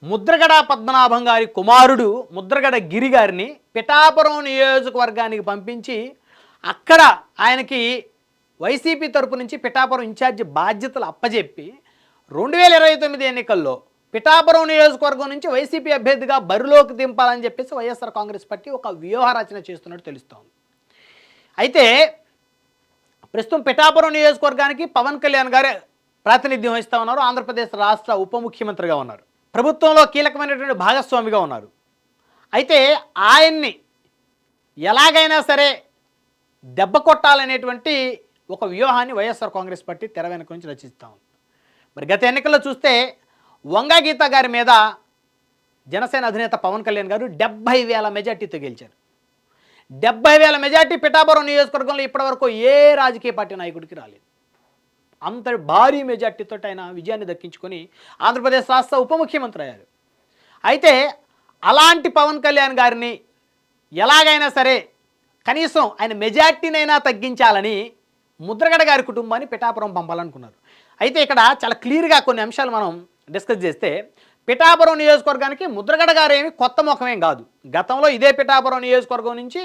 ముద్రగడ పద్మనాభం గారి కుమారుడు ముద్రగడ గిరి గారిని పిఠాపురం నియోజకవర్గానికి పంపించి అక్కడ ఆయనకి వైసీపీ తరపు నుంచి పిఠాపురం ఇన్ఛార్జి బాధ్యతలు అప్పజెప్పి 2029 ఎన్నికల్లో పిఠాపురం నియోజకవర్గం నుంచి వైసీపీ అభ్యర్థిగా బరిలోకి దింపాలని చెప్పేసి వైఎస్ఆర్ కాంగ్రెస్ పార్టీ ఒక వ్యూహ రచన చేస్తున్నట్టు తెలుస్తోంది. అయితే ప్రస్తుతం పిఠాపురం నియోజకవర్గానికి పవన్ కళ్యాణ్ గారే ప్రాతినిధ్యం వహిస్తూ ఉన్నారు. ఆంధ్రప్రదేశ్ రాష్ట్ర ఉప ముఖ్యమంత్రిగా ఉన్నారు. ప్రభుత్వంలో కీలకమైనటువంటి భాగస్వామిగా ఉన్నారు. అయితే ఆయన్ని ఎలాగైనా సరే దెబ్బ కొట్టాలనేటువంటి ఒక వ్యూహాన్ని వైఎస్ఆర్ కాంగ్రెస్ పార్టీ తెర వెనుక నుంచి రచిస్తూ ఉంది. మరి గత ఎన్నికల్లో చూస్తే వంగా గీత గారి మీద జనసేన అధినేత పవన్ కళ్యాణ్ గారు 70,000 మెజార్టీతో గెలిచారు. 70,000 మెజార్టీ పిఠాపురం నియోజకవర్గంలో ఇప్పటివరకు ఏ రాజకీయ పార్టీ నాయకుడికి రాలేదు. అంత భారీ మెజార్టీతో ఆయన విజయాన్ని దక్కించుకొని ఆంధ్రప్రదేశ్ రాష్ట్ర ఉప ముఖ్యమంత్రి అయ్యారు. అయితే అలాంటి పవన్ కళ్యాణ్ గారిని ఎలాగైనా సరే కనీసం ఆయన మెజార్టీనైనా తగ్గించాలని ముద్రగడ గారి కుటుంబాన్ని పిఠాపురం పంపాలనుకున్నారు. అయితే ఇక్కడ చాలా క్లియర్గా కొన్ని అంశాలు మనం డిస్కస్ చేస్తే పిఠాపురం నియోజకవర్గానికి ముద్రగడ గారు ఏమి కొత్త ముఖమేం కాదు. గతంలో ఇదే పిఠాపురం నియోజకవర్గం నుంచి